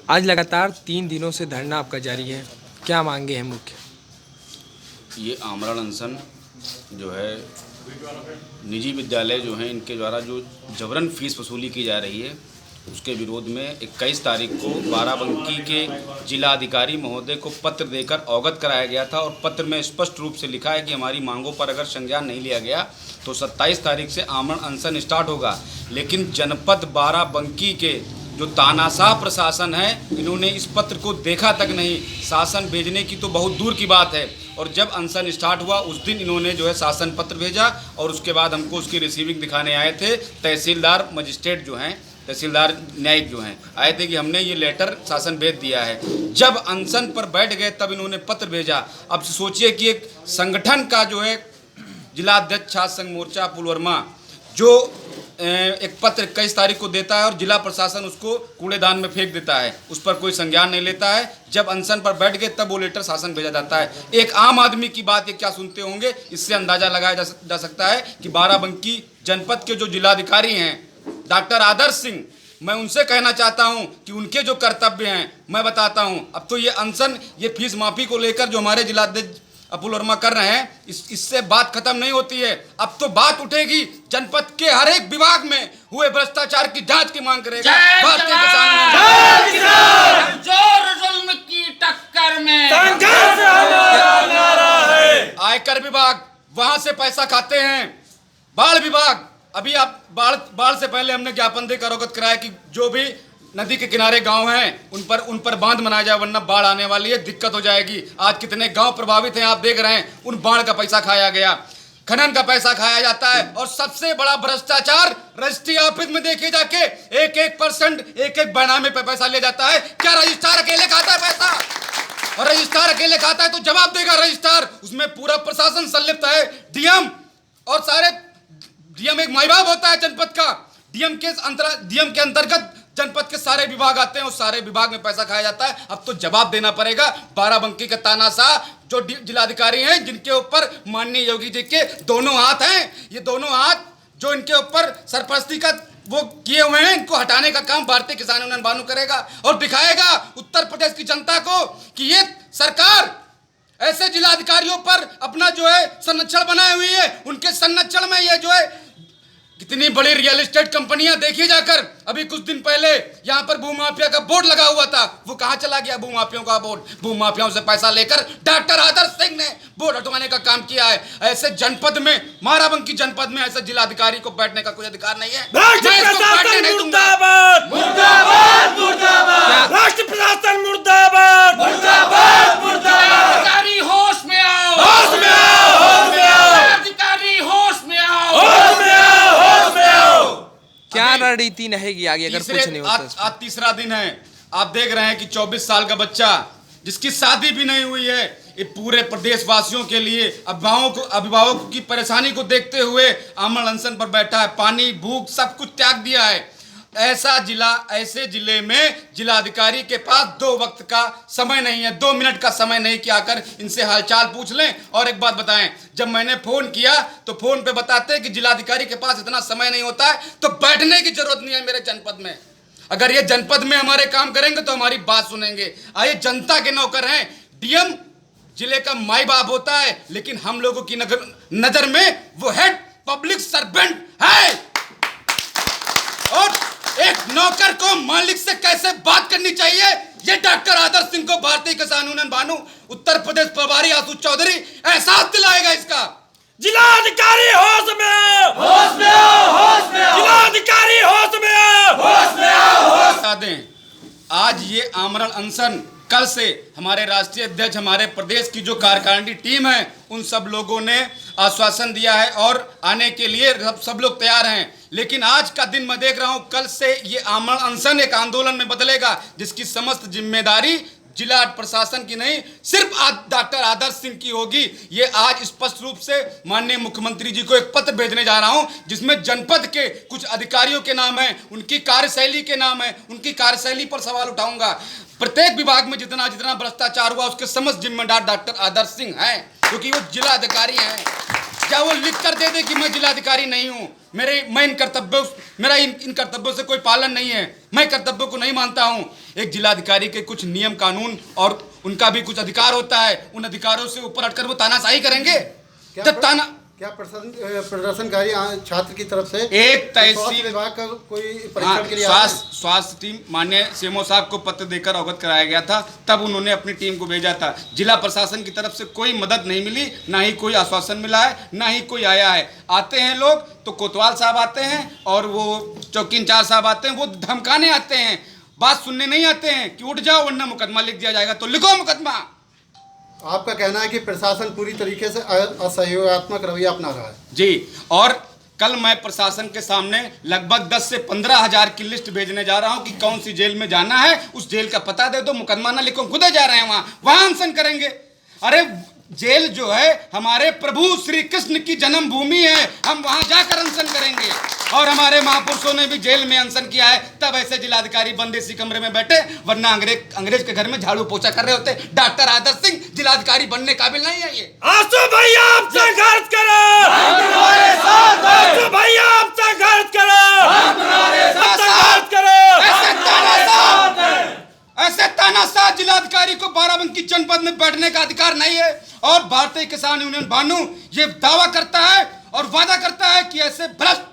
आज लगातार 3 दिनों से धरना आपका जारी है, क्या मांगे हैं मुख्य? ये आमरण अनशन जो है निजी विद्यालय जो हैं इनके द्वारा जो जबरन फीस वसूली की जा रही है उसके विरोध में 21 तारीख को बाराबंकी के जिलाधिकारी महोदय को पत्र देकर अवगत कराया गया था और पत्र में स्पष्ट रूप से लिखा है कि हमारी मांगों पर अगर संज्ञान नहीं लिया गया तो 27 तारीख से आमरण अनशन स्टार्ट होगा। लेकिन जनपद बाराबंकी के जो तानाशाह प्रशासन है इन्होंने इस पत्र को देखा तक नहीं, शासन भेजने की तो बहुत दूर की बात है। और जब अनशन स्टार्ट हुआ उस दिन इन्होंने जो है शासन पत्र भेजा और उसके बाद हमको उसकी रिसीविंग दिखाने आए थे तहसीलदार मजिस्ट्रेट जो हैं, तहसीलदार न्यायिक जो हैं आए थे कि हमने ये लेटर शासन भेज दिया है। जब अनशन पर बैठ गए तब इन्होंने पत्र भेजा। अब सोचिए कि एक संगठन का जो है जिलाध्यक्ष छात्र संघ मोर्चा पुलवरमा जो एक पत्र 21 तारीख को देता है और जिला प्रशासन उसको कूड़ेदान में फेंक देता है, उस पर कोई संज्ञान नहीं लेता है। जब अनशन पर बैठ गए तब वो लेटर शासन भेजा जाता है। एक आम आदमी की बात ये क्या सुनते होंगे, इससे अंदाजा लगाया जा सकता है कि बाराबंकी जनपद के जो जिलाधिकारी हैं डॉक्टर आदर्श सिंह, मैं उनसे कहना चाहता हूं कि उनके जो कर्तव्य हैं मैं बताता हूं। अब तो ये अनशन, ये फीस माफी को लेकर जो हमारे जिलाध्यक्ष अपुल वर्मा कर रहे हैं, इससे बात खत्म नहीं होती है। अब तो बात उठेगी, जनपद के हर एक विभाग में हुए भ्रष्टाचार की जांच की मांग करेगा भारतीय किसान। जोर जुल्म की टक्कर में आयकर विभाग वहां से पैसा खाते हैं, बाढ़ विभाग, अभी आप बाढ़ से पहले हमने ज्ञापन देकर अवगत कराया कि जो भी नदी के किनारे गांव हैं उन पर बांध बनाया जाए, वरना बाढ़ आने वाली है, दिक्कत हो जाएगी। आज कितने गांव प्रभावित हैं आप देख रहे हैं, उन बाढ़ का पैसा खाया गया, खनन का पैसा खाया जाता है। और सबसे बड़ा भ्रष्टाचार रजिस्ट्री ऑफिस में देखे जाके 1% एक बैनामे पे पैसा ले जाता है। क्या रजिस्ट्रार अकेले खाता है पैसा? और रजिस्ट्रार अकेले खाता है तो जवाब देगा रजिस्ट्रार, उसमें पूरा प्रशासन संलिप्त है। डीएम और सारे डीएम एक माई बाप होता है जनपद का, डीएम के अंतर्गत जनपद के सारे विभाग आते हैं, उस सारे विभाग में पैसा खाया जाता है। अब तो जवाब देना पड़ेगा बाराबंकी के तानाशाह जो जिलाधिकारी हैं, जिनके ऊपर माननीय योगी जी के दोनों हाथ हैं। ये दोनों हाथ जो इनके ऊपर सरपरस्ती का वो किए हुए हैं, इनको हटाने का काम भारतीय किसान यूनियन भानु करेगा और दिखाएगा उत्तर प्रदेश की जनता को कि ये सरकार ऐसे जिलाधिकारियों पर अपना जो है संरक्षण बनाए हुई है। उनके संरक्षण में ये जो है कितनी बड़ी रियल एस्टेट कंपनियां देखी जाकर, अभी कुछ दिन पहले यहाँ पर भूमाफिया का बोर्ड लगा हुआ था, वो कहाँ चला गया भूमाफियों का बोर्ड? भूमाफियाओं से पैसा लेकर डॉक्टर आदर्श सिंह ने बोर्ड हटवाने का काम किया है। ऐसे जनपद में, बाराबंकी जनपद में ऐसे जिलाधिकारी को बैठने का कोई अधिकार नहीं है। राष्ट्र प्रशासन मुर्दाबाद, मुर्दाबाद, मुर्दाबाद। अधिकारी होश में आओ, होश में आओ, होश में आओ, अधिकारी होश में आओ, होश में आओ, होश में आओ। क्या रणनीति रहेगी आगे अगर कुछ नहीं होता? आज तीसरा दिन है, आप देख रहे हैं कि 24 साल का बच्चा जिसकी शादी भी नहीं हुई है, ये पूरे प्रदेशवासियों के लिए अभिभावकों की परेशानी को देखते हुए आमरण अनशन पर बैठा है। पानी, भूख सब कुछ त्याग दिया है। ऐसे जिले में जिलाधिकारी के पास 2 वक्त का समय नहीं है, 2 मिनट का समय नहीं कि आकर इनसे हालचाल पूछ लें। और एक बात बताएं, जब मैंने फोन किया तो फोन पे बताते हैं कि जिलाधिकारी के पास इतना समय नहीं होता है, तो बैठने की जरूरत नहीं है मेरे जनपद में। अगर ये जनपद में हमारे काम करेंगे तो हमारी बात सुनेंगे। आइए, जनता के नौकर हैं। डीएम जिले का माई बाप होता है, लेकिन हम लोगों की नजर में वो हेड पब्लिक सर्वेंट है। और एक नौकर को मालिक से कैसे बात करनी चाहिए, ये डॉक्टर आदर्श सिंह को भारतीय किसान यूनियन भानु उत्तर प्रदेश प्रभारी आशु चौधरी एहसास दिलाएगा इसका। जिलाधिकारी होश में आओ, होश में आओ, होश में आओ, जिलाधिकारी होश में आओ, होश में आओ, होश। बता दें, आज ये आमरण अनशन कल से हमारे राष्ट्रीय अध्यक्ष, हमारे प्रदेश की जो कार्यकारिणी टीम है, उन सब लोगों ने आश्वासन दिया है और आने के लिए सब लोग तैयार हैं। लेकिन आज का दिन मैं देख रहा हूं, कल से ये आमरण अनशन एक आंदोलन में बदलेगा, जिसकी समस्त जिम्मेदारी जिला प्रशासन की नहीं, सिर्फ डॉक्टर आदर्श सिंह की होगी। ये आज स्पष्ट रूप से माननीय मुख्यमंत्री जी को एक पत्र भेजने जा रहा हूं, जिसमें जनपद के कुछ अधिकारियों के नाम है, उनकी कार्यशैली के नाम है, उनकी कार्यशैली पर सवाल उठाऊंगा। प्रत्येक विभाग में जितना भ्रष्टाचार हुआ उसके समस्त जिम्मेदार डॉक्टर आदर्श सिंह हैं, क्योंकि वो जिला अधिकारी हैं। क्या वो लिख कर दे दे कि मैं जिलाधिकारी नहीं हूँ? मैं इन कर्तव्यों से कोई पालन नहीं है। मैं कर्तव्यों को नहीं मानता हूँ। एक जिलाधिकारी के कुछ नियम कानून और उनका भी कुछ अधिकार होता है। उन अधिकारों से ऊपर हटकर वो तानाशाही करेंगे। क्या प्रदर्शनकारी छात्र की तरफ से एक तहसील स्वास्थ्य विभाग का कोई परीक्षण के लिए स्वास्थ्य टीम माननीय सीएमओ साहब को पत्र देकर अवगत कराया गया था, तब उन्होंने अपनी टीम को भेजा था। जिला प्रशासन की तरफ से कोई मदद नहीं मिली, ना ही कोई आश्वासन मिला है, ना ही कोई आया है। आते हैं लोग तो कोतवाल साहब आते हैं और वो चौकी इंचार्ज साहब आते हैं, वो धमकाने आते हैं, बात सुनने नहीं आते हैं कि उठ जाओ वरना मुकदमा लिख दिया जाएगा। तो लिखो मुकदमा। आपका कहना है कि प्रशासन पूरी तरीके से असहयोगात्मक रवैया अपना रहा है। जी, और कल मैं प्रशासन के सामने लगभग 10 से 15 हज़ार की लिस्ट भेजने जा रहा हूं कि कौन सी जेल में जाना है, उस जेल का पता दे दो, मुकदमा ना लिखो, खुद जा रहे हैं वहां अनशन करेंगे। अरे जेल जो है हमारे प्रभु श्री कृष्ण की जन्मभूमि है, हम वहां जाकर अनशन करेंगे। और हमारे महापुरुषों ने भी जेल में अनशन किया है, तब ऐसे जिलाधिकारी बंद इसी कमरे में बैठे, वरना अंग्रेज के घर में झाड़ू पोछा कर रहे होते। डॉक्टर आदर्श सिंह जिलाधिकारी बनने काबिल नहीं है ये। आंसू भैया आप संघर्ष करो, आंसू भैया आप संघर्ष करो, संघर्ष करो। ऐसे तानाशाह जिलाधिकारी को बाराबंकी जनपद में बैठने का अधिकार नहीं है। और भारतीय किसान यूनियन भानु ये दावा करता है और वादा करता है कि ऐसे भ्रष्ट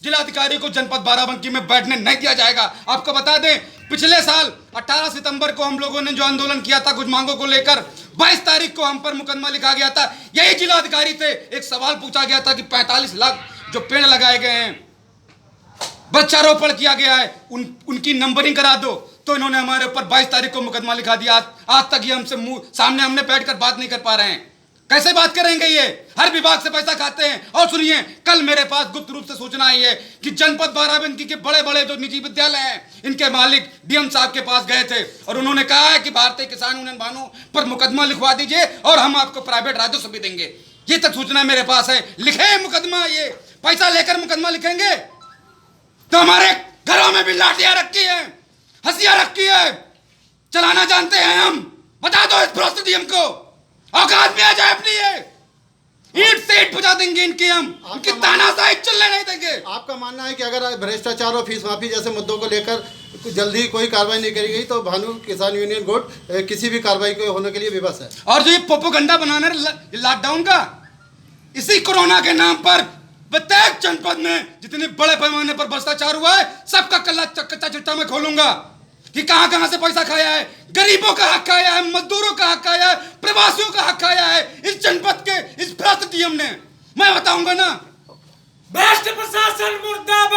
जिलाधिकारी को जनपद बाराबंकी में बैठने नहीं दिया जाएगा। आपको बता दें, पिछले साल 18 सितंबर को हम लोगों ने जो आंदोलन किया था कुछ मांगों को लेकर, 22 तारीख को हम पर मुकदमा लिखा गया था। यही जिलाधिकारी थे। एक सवाल पूछा गया था कि 45 लाख जो पेड़ लगाए गए हैं, वृक्षारोपण किया गया है, उनकी नंबरिंग करा दो। तो इन्होंने हमारे ऊपर 22 तारीख को मुकदमा लिखा दिया। आज तक ये हमसे मुंह सामने हमने बैठकर बात नहीं कर पा रहे हैं। कैसे बात करेंगे? ये हर विभाग से पैसा खाते हैं। और सुनिए, कल मेरे पास गुप्त रूप से सूचना आई है कि जनपद बाराबंकी के बड़े बड़े जो निजी विद्यालय हैं, इनके मालिक डीएम साहब के पास गए थे और उन्होंने कहा है कि भारतीय किसान यूनियन भानु पर मुकदमा लिखवा दीजिए और हम आपको प्राइवेट राजस्व भी देंगे। ये तक सूचना मेरे पास है। लिखे मुकदमा, ये पैसा लेकर मुकदमा लिखेंगे तो हमारे घरों में भी लाठियां रखी है, हंसियां रखी है, चलाना जानते हैं हम। बता दो इस भ्रष्ट डीएम को, औकात में आ जाए अपनी ये ईंट से ईंट बजा देंगे इनकी, हम उनकी तानाशाही चलने नहीं देंगे। आपका मानना है कि अगर भ्रष्टाचार और फीस माफी जैसे मुद्दों को लेकर जल्दी कोई कार्रवाई नहीं करी गई तो भानु किसान यूनियन गुट किसी भी कार्रवाई को होने के लिए विवश है। और जो ये प्रोपेगेंडा बनाना लॉकडाउन का, इसी कोरोना के नाम पर प्रत्येक जनपद में जितने बड़े पैमाने पर भ्रष्टाचार हुआ है, सबका कच्चा चिट्ठा मैं खोलूंगा कि कहां कहां से पैसा खाया है, गरीबों का हक खाया है, मजदूरों का हक खाया है, प्रवासियों का हक खाया है इस जनपद के इस भ्रष्ट डीएम ने। मैं बताऊंगा ना। भ्रष्ट प्रशासन मुर्दाबाद।